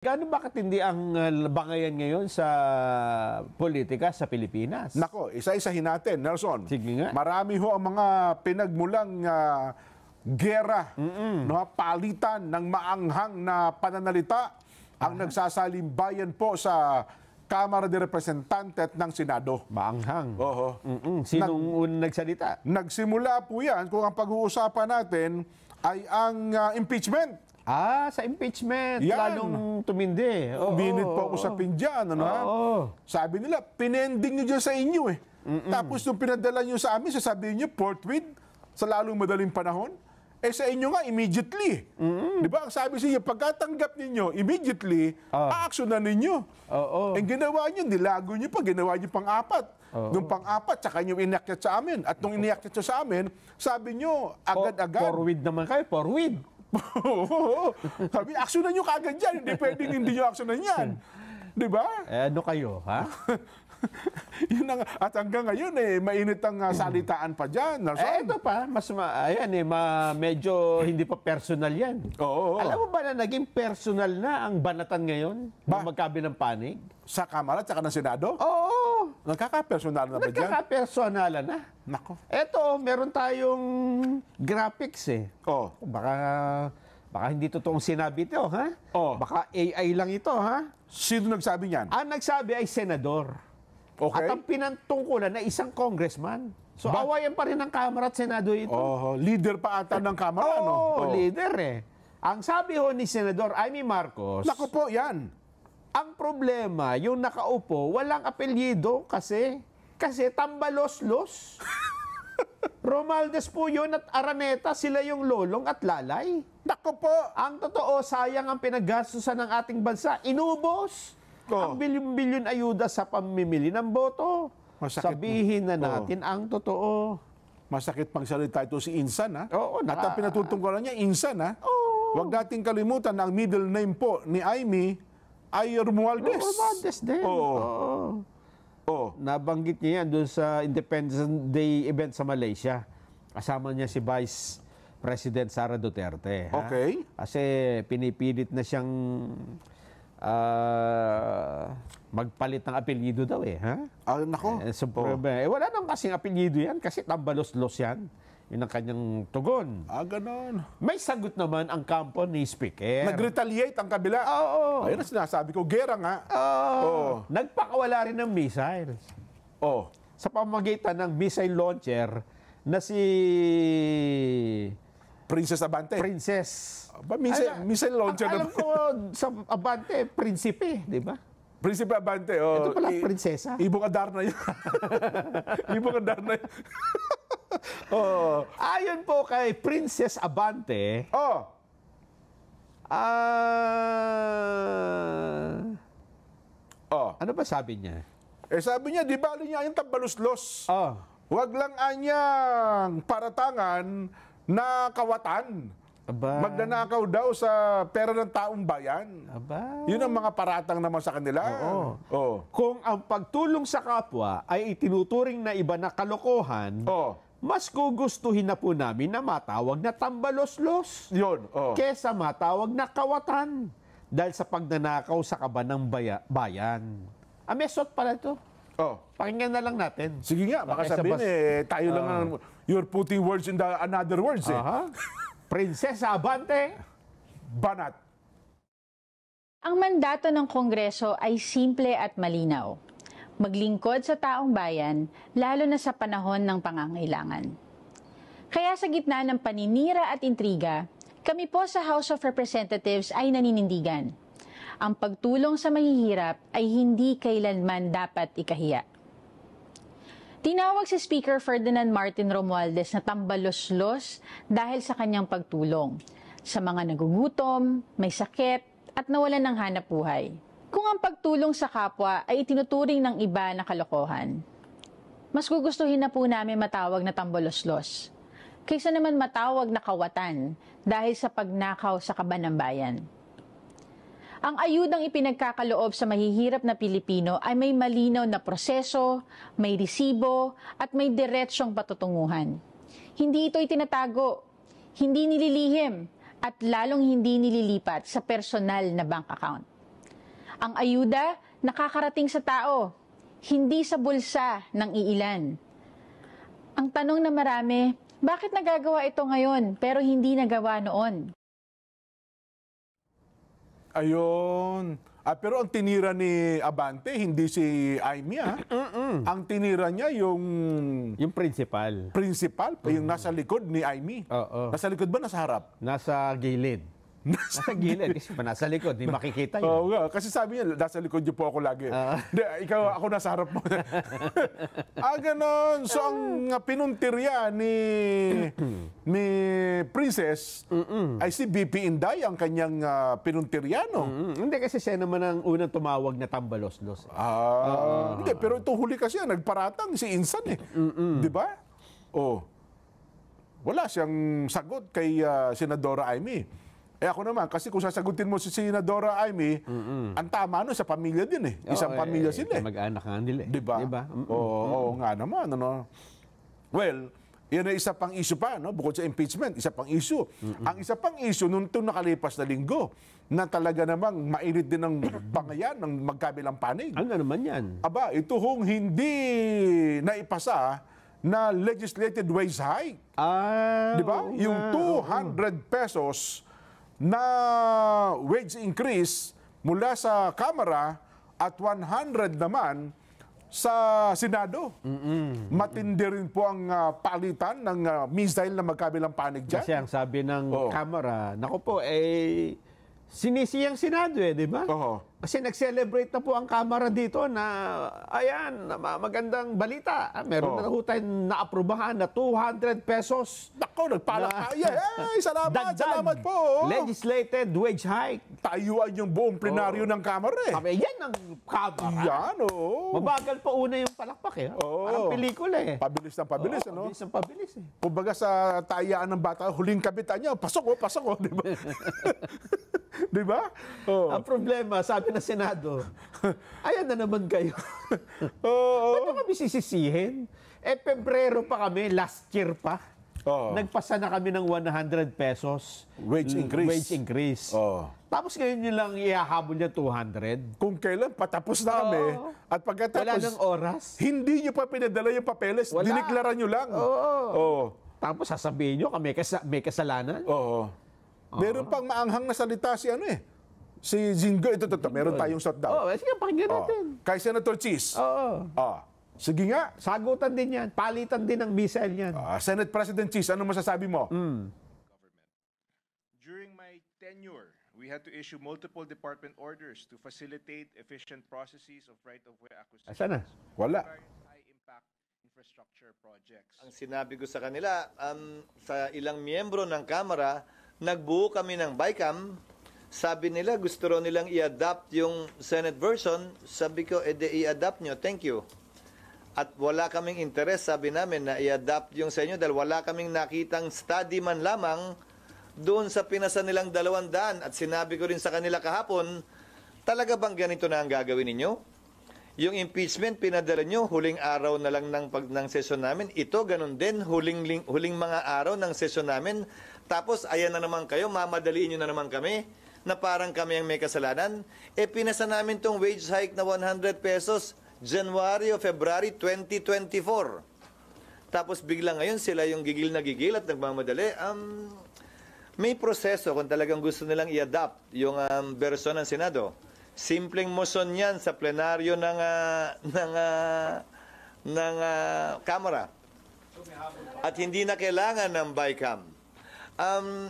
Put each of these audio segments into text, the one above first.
Gaano ba katindi ang bangayan ngayon sa politika sa Pilipinas? Nako, isa-isahin natin, Nelson. Sige nga. Marami ho ang mga pinagmulang gera, no, palitan ng maanghang na pananalita ang nagsasalimbayan po sa Kamara de Representante at ng Senado. Maanghang. Oho. Sinong unang nagsalita? Nagsimula po yan kung ang pag-uusapan natin ay ang impeachment. Sa impeachment. Yan. Lalong tumindi. Uminit po ako sa pindyan. Ano, ha? Sabi nila, pinending nyo dyan sa inyo eh. Tapos nung pinadala nyo sa amin, sasabihin nyo, forthwith, sa lalong madaling panahon. Eh sa inyo nga, immediately. Di ba? Ang sabi sa inyo, pagkatanggap ninyo, immediately, aaksyonan ninyo. Ang ginawa nyo, nilago nyo pa, ginawa nyo pang-apat. Nung pang-apat, tsaka nyo inakyat sa amin. At nung inakyat nyo sa amin, sabi nyo, agad-agad. Forward naman kayo, forward. Sabi, aksyonan nyo kaagad yan. Hindi pwedeng hindi nyo aksyonan yan. Di ba? Ano kayo, ha? Yun ang, at hanggang ngayon, mainit ang salitaan pa dyan. Ito pa, medyo hindi pa personal yan. Oo. Alam mo ba na naging personal na ang banatan ngayon? Nung magkabinang panig? Sa Kamara at saka ng Senado? Oo. Nagkaka-personal na ba dyan? Nagkaka-personalan na. Nako. Eto, meron tayong graphics eh. Oh. Baka hindi totoong sinabi ito, ha? Baka AI lang ito, ha? Sino nagsabi niyan? Ang nagsabi ay senador. Okay. At ang pinantungkulan na isang congressman. So, awayan pa rin ng Kamara at Senado ito. Leader pa ata ng Kamara, no? Leader eh. Ang sabi ho ni Senador Amy Marcos, Naku po, yan. ang problema, yung nakaupo, walang apelyido kasi tambalos-los. Romualdez po yun at Araneta, sila yung lolong at lalay. Naku po. Ang totoo, sayang ang pinaggastusan ng ating bansa. Inubos ang bilyon-bilyon ayuda sa pamimili ng boto. Masakit Sabihin na natin ang totoo. Masakit pang salita ito si Insan, ha? Oo, At ang pinatutungkulan niya, Insan, ha? Huwag nating kalimutan na ang middle name po ni Amy ay Romualdez. Romualdez din. Nabanggit niya yan doon sa Independence Day event sa Malaysia. Kasama niya si Vice President Sara Duterte. Ha? Okay. Kasi pinipilit na siyang magpalit ng apelyido daw eh. Ha? Nako. Wala nang kasing apelyido yan kasi tambalos-los yan. Yun ang kanyang tugon. Ganon. May sagot naman ang kampo ni Speaker. Nag-retaliate ang kabila. Ayun ang sinasabi ko. Gera nga. Nagpakawala rin ng missiles. Sa pamamagitan ng missile launcher na si Princess Abante. Missile launcher alam ko sa Abante, prinsipe, di ba? Prinsipe Abante. Ito pala, prinsesa. Ibong Adarna yun. Ibong Adarna yun. Ayon po kay Princess Abante, ano ba sabi niya? Sabi niya, di bali niya yung tambaluslos. Huwag lang anyang paratangan na kawatan. Magnanakaw daw sa pera ng taong bayan. Yun ang mga paratang naman sa kanila. Kung ang pagtulong sa kapwa ay itinuturing na iba na kalokohan, mas gugustuhin na po namin na matawag na tambalos-los. Yun. Kesa matawag na kawatan. Dahil sa pagnanakaw sa kaban ng bayan. Mesot pala ito. Pakinggan na lang natin. Sige nga, baka sabihin tayo lang you're putting words in another words Prinsesa Abante, banat. Ang mandato ng Kongreso ay simple at malinaw. Maglingkod sa taong bayan, lalo na sa panahon ng pangangailangan. Kaya sa gitna ng paninira at intriga, kami po sa House of Representatives ay naninindigan. Ang pagtulong sa mahihirap ay hindi kailanman dapat ikahiya. Tinawag si Speaker Ferdinand Martin Romualdez na tambalos-los dahil sa kanyang pagtulong sa mga nagugutom, may sakit, at nawalan ng hanapbuhay. Kung ang pagtulong sa kapwa ay itinuturing ng iba na kalokohan, mas gugustuhin na po namin matawag na tambalos-los kaysa naman matawag na kawatan dahil sa pagnakaw sa kaban ng bayan. Ang ayudang ipinagkakaloob sa mahihirap na Pilipino ay may malinaw na proseso, may resibo, at may diretsyong patutunguhan. Hindi ito itinatago, hindi nililihim, at lalong hindi nililipat sa personal na bank account. Ang ayuda nakakarating sa tao, hindi sa bulsa ng iilan. Ang tanong na marami, bakit nagagawa ito ngayon pero hindi nagawa noon? Ayun. Pero ang tinira ni Abante, hindi si Aimee, ha? Ang tinira niya yung Yung principal. principal, yung nasa likod ni Aimee. Oo. Nasa likod ba, nasa harap? Nasa gilid. Nasa gilid kasi pa nasa likod, hindi makikita yun. Oo nga, kasi sabi niya, nasa likod niyo po ako lagi. Hindi, ikaw, ako nasa harap mo. Ganon. So, ang pinuntirya ni Princess ay si BP Inday, ang kanyang pinuntirya, no? Hindi kasi siya naman ang unang tumawag na tambaloslos. Hindi, pero ito huli kasi, nagparatang si Insan, eh. Di ba? Oh. Wala siyang sagot kay Senadora Aimee. Ako naman, kasi kung sasagutin mo si Senadora Aimee, ang tama sa pamilya din, eh. Isang pamilya sila, eh. Mag-anak nga nila, eh. Di ba? Oo nga naman, ano. Well, yan ay isa pang issue pa, no? Bukod sa impeachment, isa pang issue. Ang isa pang issue, nung nakalipas na linggo, na talaga namang mainit din ng bangayan ng magkabilang panig. Ano naman yan? Aba, ito hong hindi naipasa na legislated wage hike. Di ba? Yung 200 pesos na wage increase mula sa Kamara at 100 naman sa Senado. Matindi rin po ang palitan ng missile na magkabilang panig dyan. Kasi ang sabi ng Kamara, naku po, sinisiyang Senado, di ba? Oo. Kasi nag-celebrate na po ang Kamara dito na, ayan, magandang balita. Meron na ho tayong naaprubahan na 200 pesos. Nako, nagpalak. Salamat, Dagdag salamat po. legislated wage hike. Tayuan yung buong plenaryo ng Kamara, eh. Sabi, yan ang Kamara. Yan, oo. Mabagal pa una yung palakpak, eh. Parang pelikula, eh. Pabilis ng pabilis, ano? Pabilis ng pabilis, eh. Kumbaga sa tayaan ng bata, huling kabitan niya, pasok, di ba? Di ba? Oh. Ang problema, sabi ng Senado, ayan na naman kayo. Ba't nyo kami sisisihin? Pebrero pa kami, last year pa. Nagpasa na kami ng 100 pesos. Wage increase. Wage increase. Tapos ngayon nyo lang ihahabol niya 200. Kung kailan patapos na kami, at pagkatapos, wala ng oras. Hindi nyo pa pinadala yung papeles, diniklara nyo lang. Tapos sasabihin nyo kami may kasalanan. Meron pang maanghang na salita si Jingo. Ito, meron tayong shutdown. Sige, pakinggan natin. Kay Senator Cheese. Sige nga. Sagutan din yan. Palitan din ng missile yan. Senate President Cheese, ano masasabi mo? During my tenure, we had to issue multiple department orders to facilitate efficient processes of right-of-way acquisition. Sana? Wala. High-impact infrastructure projects. Ang sinabi ko sa kanila, sa ilang miyembro ng Kamara, nagbuo kami ng BICAM. Sabi nila, gusto rin nilang i-adapt yung Senate version. Sabi ko, i-adapt nyo, thank you. At wala kaming interest, sabi namin, na i-adapt yung sa inyo dahil wala kaming nakitang study man lamang doon sa pinasa nilang 200. At sinabi ko rin sa kanila kahapon, talaga bang ganito na ang gagawin ninyo? Yung impeachment, pinadala nyo, huling araw na lang ng sesyon namin. Ito, ganun din, huling mga araw ng sesyon namin. Tapos, ayan na naman kayo, mamadaliin nyo na naman kami na parang kami ang may kasalanan. Pinasa namin tong wage hike na 100 pesos January o February 2024. Tapos bigla ngayon sila yung gigil na gigil at nagmamadali. May proseso kung talagang gusto nilang i-adapt yung version ng Senado. Simpleng motion yan sa plenaryo ng Kamara. At hindi na kailangan ng BICAM.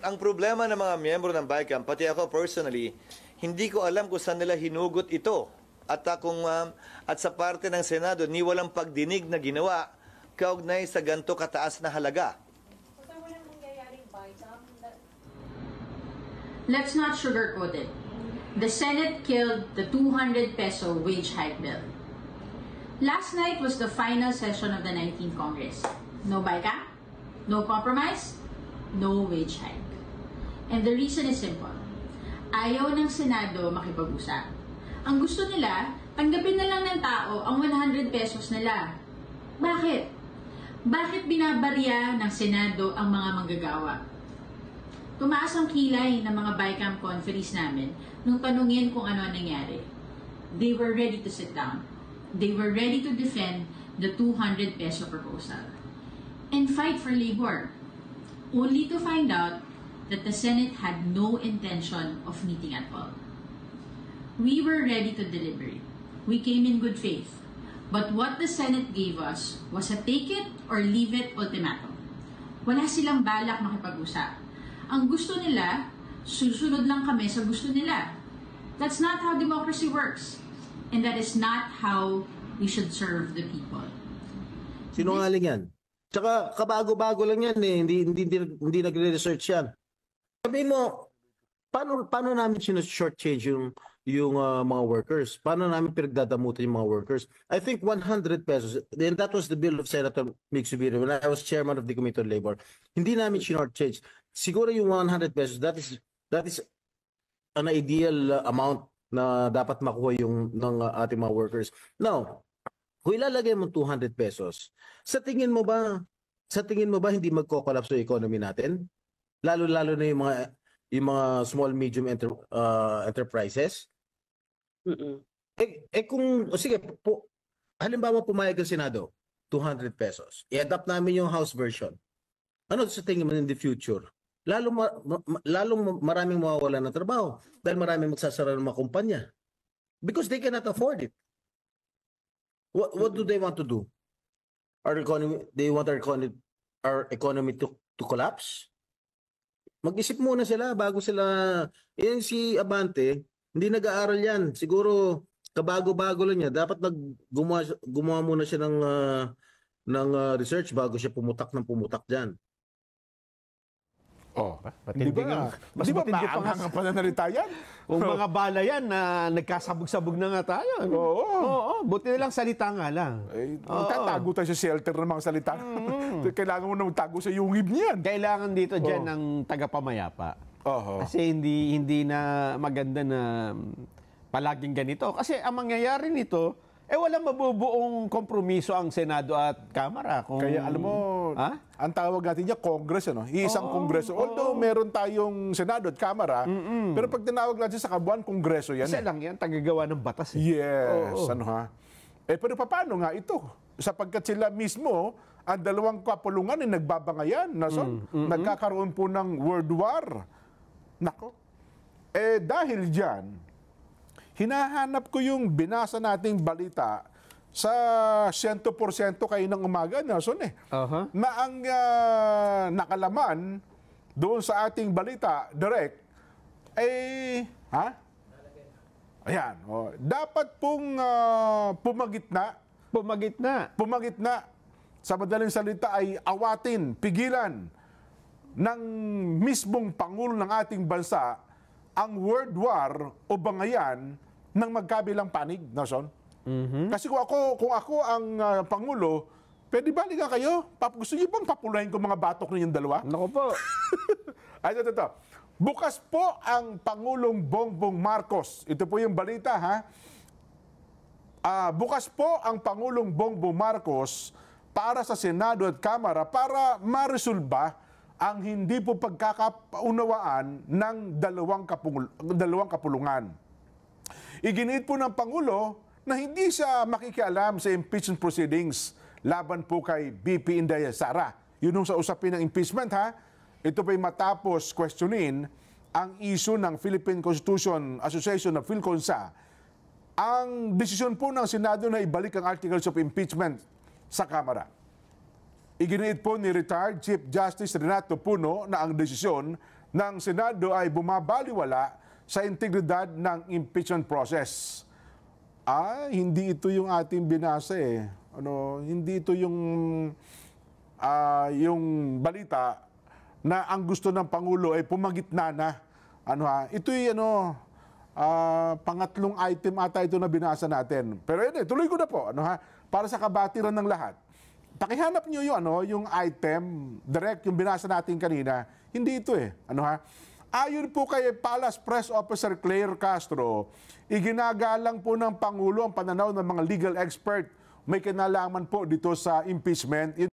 Ang problema ng mga miyembro ng BICAM, pati ako personally, hindi ko alam kung saan nila hinugot ito. At sa parte ng Senado, ni walang pagdinig na ginawa kaugnay sa ganito kataas na halaga. Let's not sugarcoat it. The Senate killed the 200 peso wage hike bill. Last night was the final session of the 19th Congress. No BICAM, no compromise, no wage hike. And the reason is simple. Ayaw ng Senado makipag-usap. Ang gusto nila, tanggapin na lang ng tao ang 100 pesos nila. Bakit? Bakit binabarya ng Senado ang mga manggagawa? Tumaas ang kilay ng mga BICAM conferees namin nung tanungin kung ano ang nangyari. they were ready to sit down. They were ready to defend the 200 peso proposal and fight for labor, only to find out that the Senate had no intention of meeting at all. We were ready to deliberate. We came in good faith. But what the Senate gave us was a take it or leave it ultimatum. Wala silang balak makipag-usap. Ang gusto nila, susunod lang kami sa gusto nila. That's not how democracy works. And that is not how we should serve the people. Sinungaling yan. Tsaka kabago-bago lang yan eh. Hindi nagre-research yan. Sabihin mo, paano namin short-change yung mga workers? Paano namin pinagdadamutan yung mga workers? I think 100 pesos, and that was the bill of Senator Mick Subiri when I was chairman of the Committee on Labor. Hindi namin short-change. Siguro yung 100 pesos, that is an ideal amount na dapat makuha ng ating mga workers. Now, kung ilalagay mo 200 pesos, sa tingin mo ba hindi magko-collapse yung economy natin? Lalo-lalo na yung mga small medium enterprises. Kung sige halimbawa pumayag ang Senado 200 pesos. I-adapt namin yung House version. Ano sa tingin mo in the future? Lalong maraming mawawalan ng trabaho dahil maraming magsasara ng mga kumpanya. Because they cannot afford it. What do they want to do? They want our economy to collapse? Mag-isip muna sila bago sila. Yan si Abante, hindi nag-aaral yan. Siguro kabago-bago lang niya. Dapat gumawa muna siya ng research bago siya pumutak diyan. Oh, Matindi di ba? mas Di ba matindi pa nga maanghang ang pananalita yan? kung mga bala yan na nagkasabog-sabog na nga tayo. Oo. Buti na lang salita nga lang. Tatago tayo sa shelter ng mga salita. Kailangan mo na magtago sa yungib niyan. Kailangan dito dyan ng tagapamayapa. Kasi hindi na maganda na palaging ganito. Kasi ang mangyayari nito, walang mabubuong kompromiso ang Senado at Kamara. Kaya alam mo, ang tawag natin niya, Congress, ano? Iisang Kongreso. Although meron tayong Senado at Kamara, pero pag tinawag natin sa kabuuan, Kongreso yan. Isa lang yan, tagagawa ng batas. Yes, ano ha? Pero paano nga ito? Sapagkat sila mismo, ang dalawang kapulungan ay nagbabangayan. Nagkakaroon po ng World War. Nako. Dahil dyan, hinahanap ko yung binasa nating balita sa 100% kayo ng umaga, Nelson na ang nakalaman doon sa ating balita, direct, ayan, dapat pong pumagit na, sa madaling salita ay awatin, pigilan ng mismong Pangulo ng ating bansa ang World War o bangayan ng magkabilang panig, Nelson. Kasi kung ako ang Pangulo, pwede ba liga kayo? Gusto niyo bang papulahin ko mga batok ninyong dalawa? Naku po. Ay, ito. Bukas po ang Pangulong Bongbong Marcos. Ito po yung balita, ha? Bukas po ang Pangulong Bongbong Marcos para sa Senado at Kamara para maresolba ang hindi po pagkakaunawaan ng dalawang kapulungan. Iginiit po ng Pangulo na hindi siya makikialam sa impeachment proceedings laban po kay BP Inday Sara. Yun yung sa usapin ng impeachment, ha? Ito po'y matapos questionin ang issue ng Philippine Constitution Association of PhilConsa. Ang desisyon po ng Senado na ibalik ang articles of impeachment sa Kamara. Iginiit po ni retired Chief Justice Renato Puno na ang desisyon ng Senado ay bumabaliwala sa integridad ng impeachment process. Hindi ito yung ating binasa hindi ito yung balita na ang gusto ng Pangulo ay pumagitna na. Ito'y pangatlong item ata ito na binasa natin. Pero tuloy ko na po, para sa kabatiran ng lahat. Pakihanap niyo yung item, direct yung binasa natin kanina. Hindi ito Ayon po kay Palace Press Officer Claire Castro, iginagalang po ng Pangulo ang pananaw ng mga legal expert may kinalaman po dito sa impeachment.